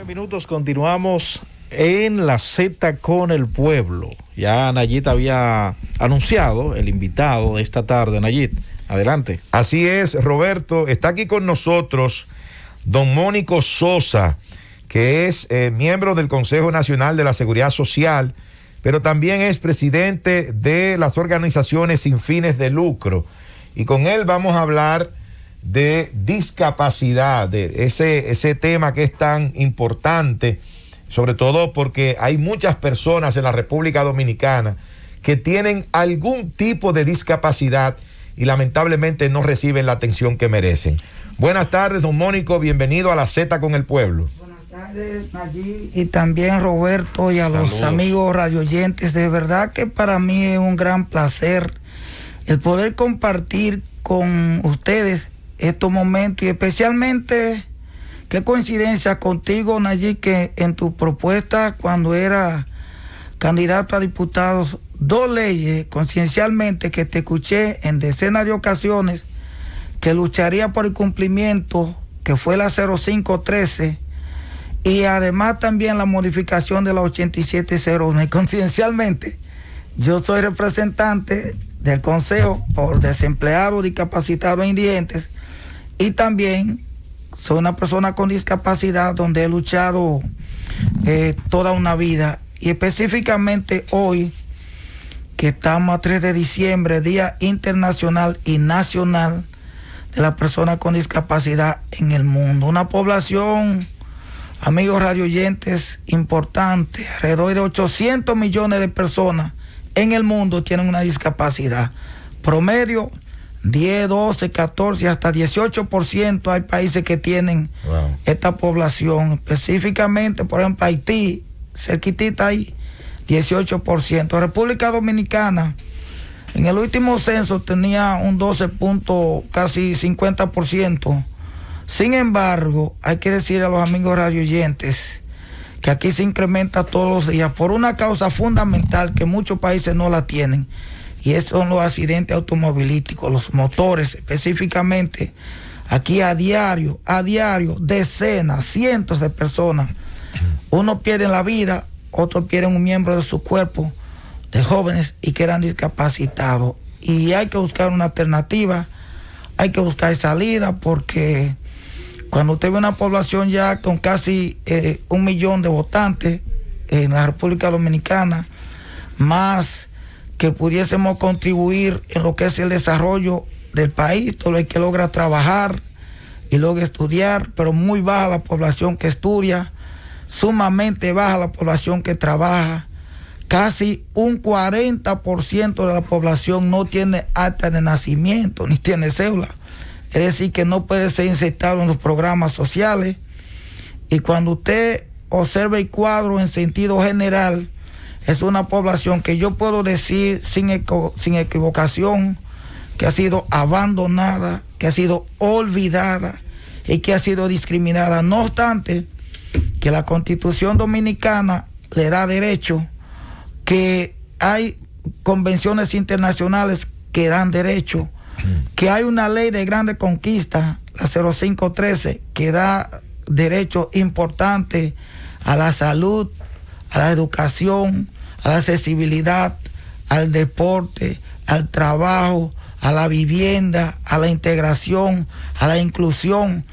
Minutos, continuamos en la Z con el pueblo. Ya Nayit había anunciado el invitado de esta tarde. Nayit, adelante. Así es, Roberto. Está aquí con nosotros don Mónico Sosa, que es miembro del Consejo Nacional de la Seguridad Social, pero también es presidente de las organizaciones sin fines de lucro. Y con él vamos a hablar de discapacidad, de ese tema que es tan importante, sobre todo porque hay muchas personas en la República Dominicana que tienen algún tipo de discapacidad y lamentablemente no reciben la atención que merecen. Buenas tardes, don Mónico, bienvenido a la Z con el pueblo. Buenas tardes, Nayib, y también Roberto y a Saludos. los amigos radioyentes. De verdad que para mí es un gran placer el poder compartir con ustedes estos momentos, y especialmente qué coincidencia contigo, Nayib, que en tu propuesta cuando era candidato a diputados, dos leyes conciencialmente que te escuché en decenas de ocasiones que lucharía por el cumplimiento, que fue la 0513 y además también la modificación de la 8701. Y conciencialmente yo soy representante del Consejo por Desempleados, Discapacitados e Indigentes, y también soy una persona con discapacidad donde he luchado toda una vida. Y específicamente hoy, que estamos a 3 de diciembre, Día Internacional y Nacional de la Persona con Discapacidad en el mundo. Una población, amigos radioyentes, importante. Alrededor de 800 millones de personas en el mundo tienen una discapacidad. Promedio 10, 12, 14, hasta 18% hay países que tienen esta población. Específicamente, por ejemplo, Haití, cerquitita ahí, 18%. República Dominicana, en el último censo tenía un 12 casi 50%. Sin embargo, hay que decir a los amigos radioyentes que aquí se incrementa todos los días por una causa fundamental que muchos países no la tienen, y esos son los accidentes automovilísticos, los motores específicamente. Aquí a diario, decenas, cientos de personas, unos pierden la vida, otros pierden un miembro de su cuerpo, de jóvenes, y quedan discapacitados. Y hay que buscar una alternativa, hay que buscar salida, porque cuando usted ve una población ya con casi 1 millón de votantes en la República Dominicana, más que pudiésemos contribuir en lo que es el desarrollo del país, todo el que logra trabajar y logra estudiar, pero muy baja la población que estudia, sumamente baja la población que trabaja. Casi un 40% de la población no tiene acta de nacimiento ni tiene cédula. Es decir, que no puede ser insertado en los programas sociales. Y cuando usted observa el cuadro en sentido general, es una población que yo puedo decir sin equivocación que ha sido abandonada, que ha sido olvidada y que ha sido discriminada. No obstante, que la Constitución Dominicana le da derecho, que hay convenciones internacionales que dan derecho, que hay una ley de grande conquista, la 0513, que da derecho importante a la salud, a la educación, a la accesibilidad, al deporte, al trabajo, a la vivienda, a la integración, a la inclusión,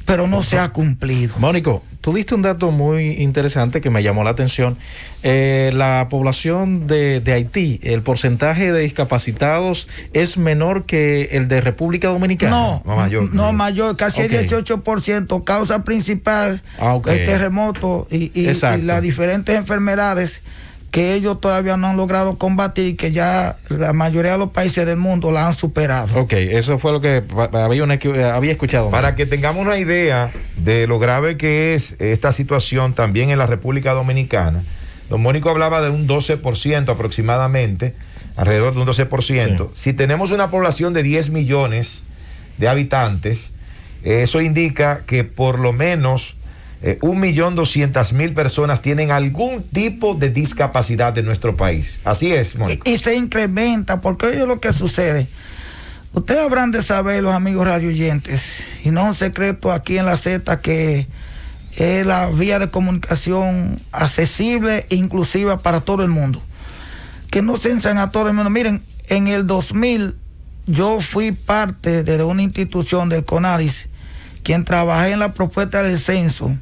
pero no se ha cumplido. Mónico, tú diste un dato muy interesante que me llamó la atención. La población de Haití, el porcentaje de discapacitados es menor que el de República Dominicana. No, mayor, casi el 18%. Causa principal, el terremoto y las diferentes enfermedades que ellos todavía no han logrado combatir y que ya la mayoría de los países del mundo la han superado. Ok, eso fue lo que había escuchado. Para que tengamos una idea de lo grave que es esta situación también en la República Dominicana, don Mónico hablaba de un 12% aproximadamente, alrededor de un 12%. Sí. Si tenemos una población de 10 millones de habitantes, eso indica que por lo menos 1.200.000 personas tienen algún tipo de discapacidad en nuestro país. Así es, Mónico. Y se incrementa, porque oye lo que sucede. Ustedes habrán de saber, los amigos radioyentes, y no es un secreto aquí en la Z, que es la vía de comunicación accesible e inclusiva para todo el mundo. Que no censan a todo el mundo. Miren, en el 2000 yo fui parte de una institución del CONADIS, quien trabajé en la propuesta del censo,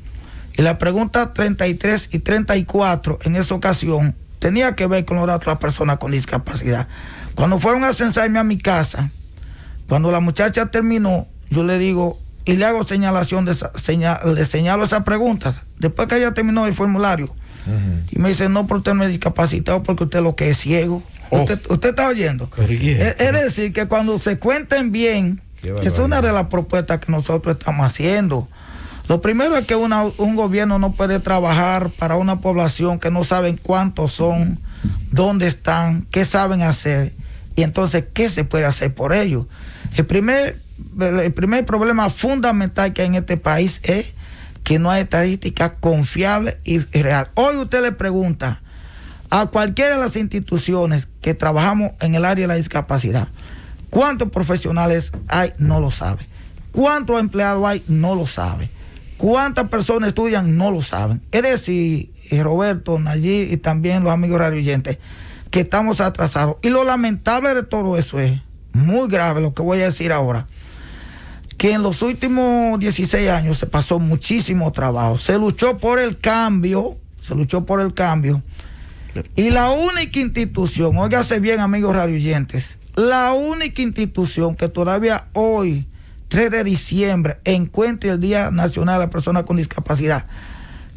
y la pregunta 33 y 34 en esa ocasión tenía que ver con las otras personas con discapacidad. Cuando fueron a censarme a mi casa, cuando la muchacha terminó, yo le digo, y le hago señalación, le señalo esas preguntas, después que ella terminó el formulario, y me dice, no, pero usted no es discapacitado porque usted lo que es ciego. Usted está oyendo. Es decir, que cuando se cuenten bien, es una de las propuestas que nosotros estamos haciendo. Lo primero es que un gobierno no puede trabajar para una población que no saben cuántos son, dónde están, qué saben hacer, y entonces qué se puede hacer por ellos. El primer problema fundamental que hay en este país es que no hay estadística confiable y real. Hoy usted le pregunta a cualquiera de las instituciones que trabajamos en el área de la discapacidad, ¿cuántos profesionales hay? No lo sabe. ¿Cuántos empleados hay? No lo sabe. ¿Cuántas personas estudian? No lo saben. Es decir, Roberto, Nayib y también los amigos radioyentes, que estamos atrasados. Y lo lamentable de todo eso es, muy grave lo que voy a decir ahora, que en los últimos 16 años se pasó muchísimo trabajo. Se luchó por el cambio, y la única institución, óigase bien amigos radioyentes, la única institución que todavía hoy, 3 de diciembre, encuentre el Día Nacional de las Personas con Discapacidad,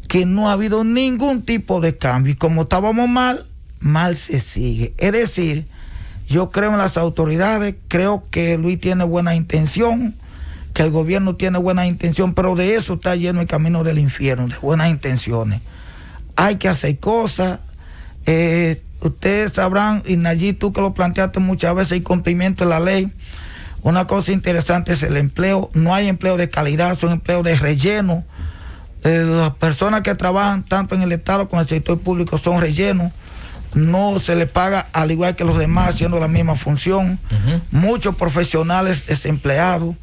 que no ha habido ningún tipo de cambio. Y como estábamos mal se sigue. Es decir, yo creo en las autoridades, creo que Luis tiene buena intención, que el gobierno tiene buena intención, pero de eso está lleno el camino del infierno, de buenas intenciones. Hay que hacer cosas. Ustedes sabrán, y Nayib, tú que lo planteaste muchas veces, el cumplimiento de la ley. Una cosa interesante es el empleo. No hay empleo de calidad, son empleos de relleno. Las personas que trabajan tanto en el Estado como en el sector público son rellenos. No se les paga al igual que los demás haciendo la misma función. Muchos profesionales desempleados.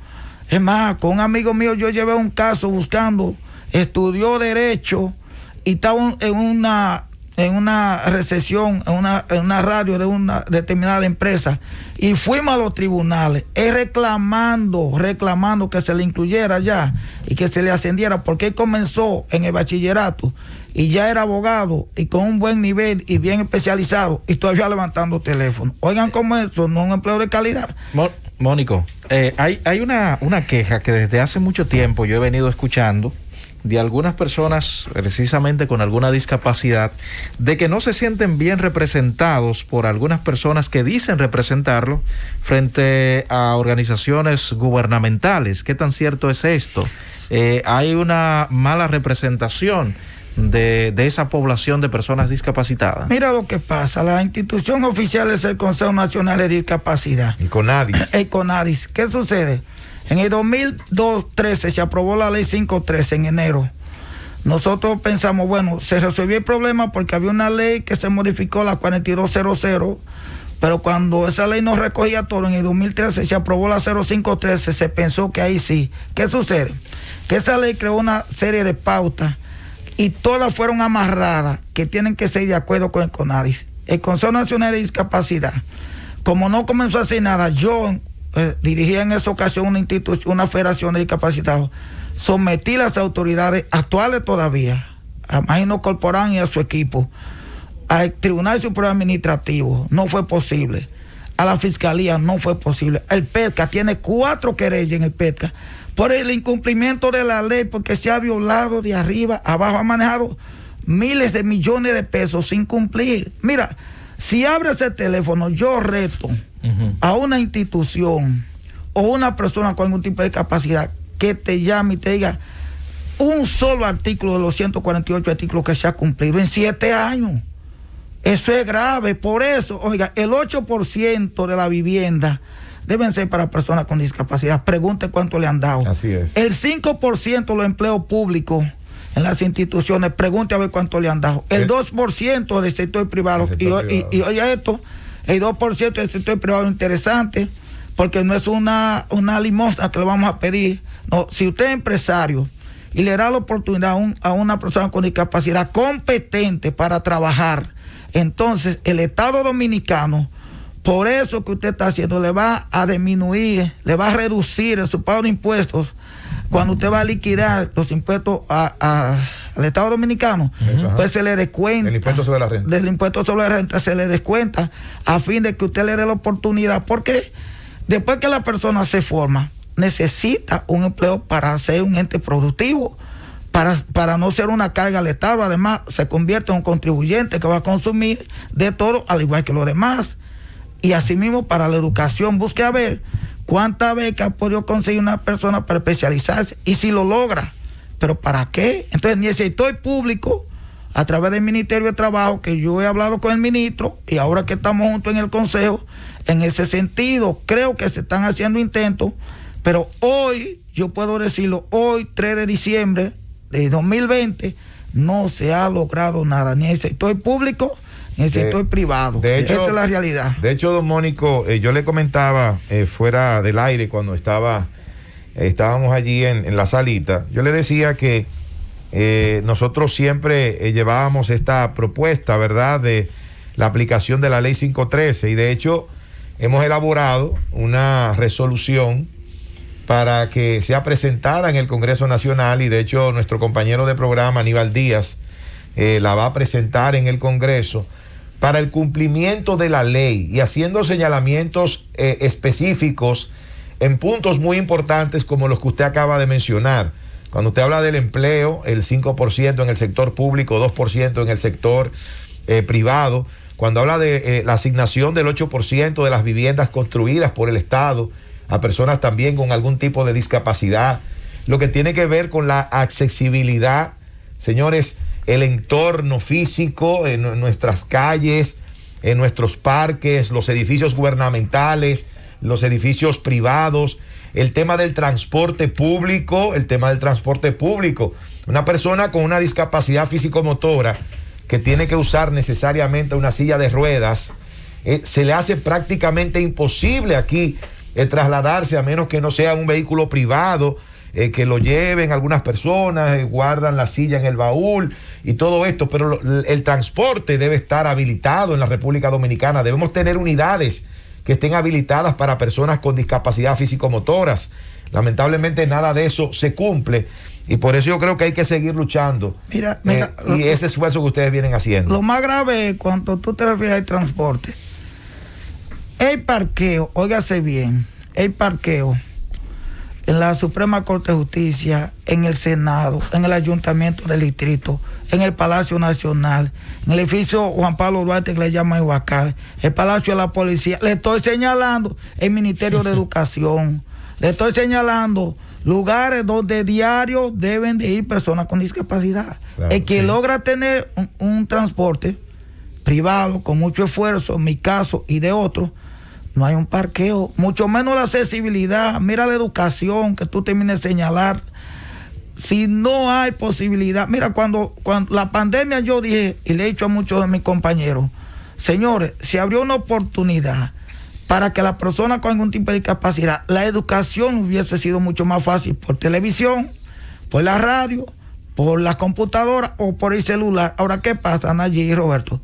Es más, con un amigo mío yo llevé un caso buscando, estudió Derecho y estaba en una recesión, en una radio de una determinada empresa, y fuimos a los tribunales, reclamando que se le incluyera ya y que se le ascendiera, porque él comenzó en el bachillerato y ya era abogado y con un buen nivel y bien especializado y todavía levantando teléfono. Oigan, cómo eso no es un empleo de calidad. Mónico, hay una queja que desde hace mucho tiempo yo he venido escuchando de algunas personas precisamente con alguna discapacidad, de que no se sienten bien representados por algunas personas que dicen representarlo frente a organizaciones gubernamentales. ¿Qué tan cierto es esto? Hay una mala representación de esa población de personas discapacitadas. Mira lo que pasa, la institución oficial es el Consejo Nacional de Discapacidad. El CONADIS. El CONADIS. ¿Qué sucede? En el 2013 se aprobó la ley 513 en enero. Nosotros pensamos, bueno, se resolvió el problema porque había una ley que se modificó, la 4200, pero cuando esa ley no recogía todo, en el 2013 se aprobó la 0513, se pensó que ahí sí. ¿Qué sucede? Que esa ley creó una serie de pautas y todas fueron amarradas que tienen que ser de acuerdo con el CONADIS. El Consejo Nacional de Discapacidad, como no comenzó a hacer nada, yo dirigía en esa ocasión una institución, una federación de discapacitados, sometí a las autoridades actuales todavía, a Magino Corporán y a su equipo, al Tribunal Superior Administrativo, no fue posible, a la Fiscalía no fue posible, el PETCA tiene 4 querellas en el PETCA, por el incumplimiento de la ley, porque se ha violado de arriba abajo, ha manejado miles de millones de pesos sin cumplir. Mira, si abre ese teléfono, yo reto a una institución o una persona con algún tipo de discapacidad que te llame y te diga un solo artículo de los 148 artículos que se ha cumplido en 7 años. Eso es grave. Por eso, oiga, el 8% de la vivienda deben ser para personas con discapacidad. Pregunte cuánto le han dado. Así es. El 5% de los empleos públicos en las instituciones, pregunte a ver cuánto le han dado. El 2% del sector privado. Y oye esto, el 2% del sector privado es interesante, porque no es una limosna que le vamos a pedir. No, si usted es empresario y le da la oportunidad a una persona con discapacidad competente para trabajar, entonces el Estado Dominicano, por eso que usted está haciendo, le va a disminuir, le va a reducir el su pago de impuestos cuando usted va a liquidar los impuestos al Estado Dominicano. Pues se le descuenta. El impuesto sobre la renta. Del impuesto sobre la renta se le descuenta a fin de que usted le dé la oportunidad, porque después que la persona se forma, necesita un empleo para ser un ente productivo, para no ser una carga al Estado. Además, se convierte en un contribuyente que va a consumir de todo, al igual que los demás. Y asimismo, para la educación, busque a ver cuántas becas ha podido conseguir una persona para especializarse y si lo logra. ¿Pero para qué? Entonces, ni el sector público, a través del Ministerio de Trabajo, que yo he hablado con el ministro y ahora que estamos juntos en el Consejo, en ese sentido, creo que se están haciendo intentos, pero hoy, yo puedo decirlo, hoy, 3 de diciembre de 2020, no se ha logrado nada, ni el sector público, ni el sector privado. De hecho, esta es la realidad. De hecho, don Mónico, yo le comentaba fuera del aire cuando estábamos allí en la salita, yo le decía que nosotros siempre llevábamos esta propuesta, ¿verdad?, de la aplicación de la ley 513, y de hecho hemos elaborado una resolución para que sea presentada en el Congreso Nacional, y de hecho nuestro compañero de programa, Aníbal Díaz, la va a presentar en el Congreso para el cumplimiento de la ley y haciendo señalamientos específicos en puntos muy importantes como los que usted acaba de mencionar. Cuando usted habla del empleo, el 5% en el sector público, 2% en el sector privado. Cuando habla de la asignación del 8% de las viviendas construidas por el Estado a personas también con algún tipo de discapacidad. Lo que tiene que ver con la accesibilidad, señores, el entorno físico en nuestras calles, en nuestros parques, los edificios gubernamentales, los edificios privados, el tema del transporte público, Una persona con una discapacidad físico-motora que tiene que usar necesariamente una silla de ruedas, se le hace prácticamente imposible aquí trasladarse, a menos que no sea un vehículo privado, que lo lleven algunas personas, guardan la silla en el baúl y todo esto, pero el transporte debe estar habilitado en la República Dominicana. Debemos tener unidades que estén habilitadas para personas con discapacidad físico-motoras. Lamentablemente nada de eso se cumple, y por eso yo creo que hay que seguir luchando. Mira, y ese esfuerzo que ustedes vienen haciendo. Lo más grave es cuando tú te refieres al transporte. El parqueo, óigase bien, el parqueo en la Suprema Corte de Justicia, en el Senado, en el Ayuntamiento del Distrito, en el Palacio Nacional, en el edificio Juan Pablo Duarte, que le llaman Huacal, el Palacio de la Policía. Le estoy señalando el Ministerio de Educación, le estoy señalando lugares donde diario deben de ir personas con discapacidad. Claro, el que logra tener un transporte privado con mucho esfuerzo, en mi caso y de otros, no hay un parqueo, mucho menos la accesibilidad. Mira la educación que tú termines de señalar. Si no hay posibilidad, mira, cuando la pandemia, yo dije, y le he dicho a muchos de mis compañeros, señores, se abrió una oportunidad para que la persona con algún tipo de discapacidad, la educación hubiese sido mucho más fácil por televisión, por la radio, por la computadora o por el celular. Ahora, ¿qué pasa, Nayi y Roberto?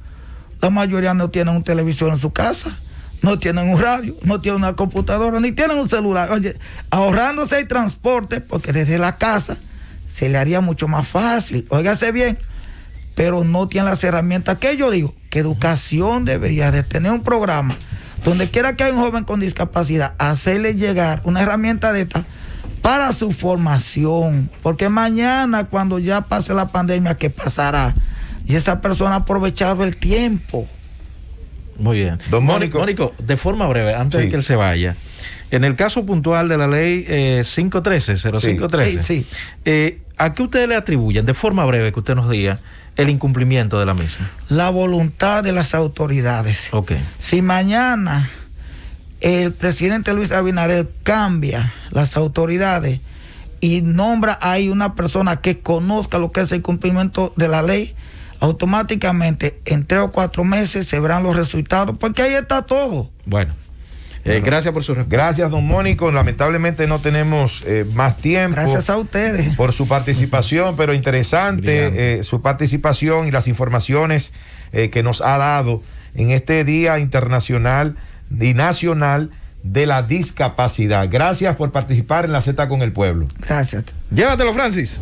La mayoría no tienen un televisor en su casa, no tienen un radio, no tienen una computadora, ni tienen un celular. Oye, ahorrándose el transporte, porque desde la casa se le haría mucho más fácil, óigase bien, pero no tienen las herramientas. Que yo digo que educación debería de tener un programa donde quiera que haya un joven con discapacidad, hacerle llegar una herramienta de esta para su formación, porque mañana, cuando ya pase la pandemia, ¿qué pasará? Y esa persona ha aprovechado el tiempo. Muy bien. Don Mónico, de forma breve, antes de que él se vaya, en el caso puntual de la ley 0513, ¿a qué ustedes le atribuyen, de forma breve, que usted nos diga, el incumplimiento de la misma? La voluntad de las autoridades. Okay. Si mañana el presidente Luis Abinader cambia las autoridades y nombra ahí una persona que conozca lo que es el cumplimiento de la ley, automáticamente en 3 o 4 meses se verán los resultados, porque ahí está todo. Bueno, Gracias por su respuesta. Gracias, don Mónico. Lamentablemente no tenemos más tiempo. Gracias a ustedes por su participación, pero interesante su participación y las informaciones que nos ha dado en este Día Internacional y Nacional de la Discapacidad. Gracias por participar en la Z con el Pueblo. Gracias. Llévatelo, Francis.